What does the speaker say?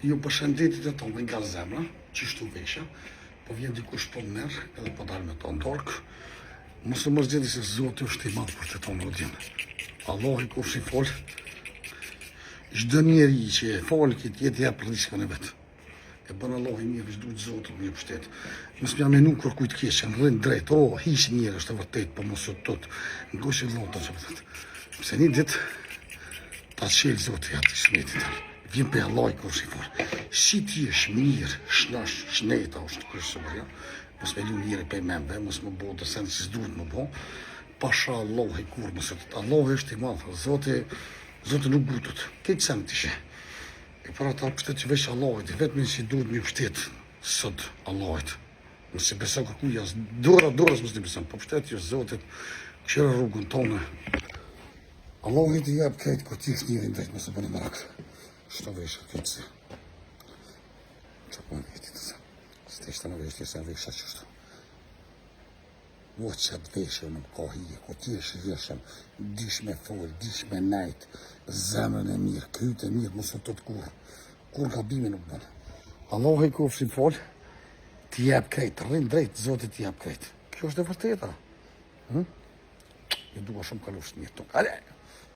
Ju përshëndetit e tonë nga zemra, qishtu veshja, po vjen dikush po merë edhe po dalë me tonë dorkë. Mosë më zgjedi se Zotë është i madhë për të tonë rodin. Allah i kur shi folë, çdo njeri që e folë këtë jetë jepë rriskën e vetë. E bën Allah i mirë, është duhet Zotë më një pështetë. Mos m'ja menu kërkuj të keqen, rrinë drejtë, hish njeri është e vërtet, po mos të tot, ngosh e lota që përtet. Pse një ditë, ta qelë Zotë i atë smetit. Vjen për Allah i kur shi folë. Si ti është mirë, shnash, shneta është kërësor, ja? Mos me lu njëri për membe, mos më bo të senë që s'duhet më bo. Pasha Allah i kur, mos e të Allah është i madhë, Zotë nuk gutut, këtë senë të ishe. E para ta pështet që veç Allahit, vetëm që duhet një pështet sot Allahit. Nëse besa kërkuj jasë, dorës mos të besan, po pështet që Zotit, këshira rrugën tonë. Allahit i jabë krejtë kur ti njërin drejtë, mos e bëni merak. Shto veshë këtë se. Që po në vjetit të se. Së të ishte në veshë, se në veshë qështu. O qatë veshë në më kohije, ku ti është veshëm, dish me folë, dish me najtë, zemrën e mirë, krytë e mirë, mos në të kur. Kur gabime nuk bënë. Allah i kur fshin folë, ti jabë krejtë, rrinë drejtë, Zotit ti jabë krejtë. Kjo është e vërteta. I duha shumë kalush një tokë. Ale!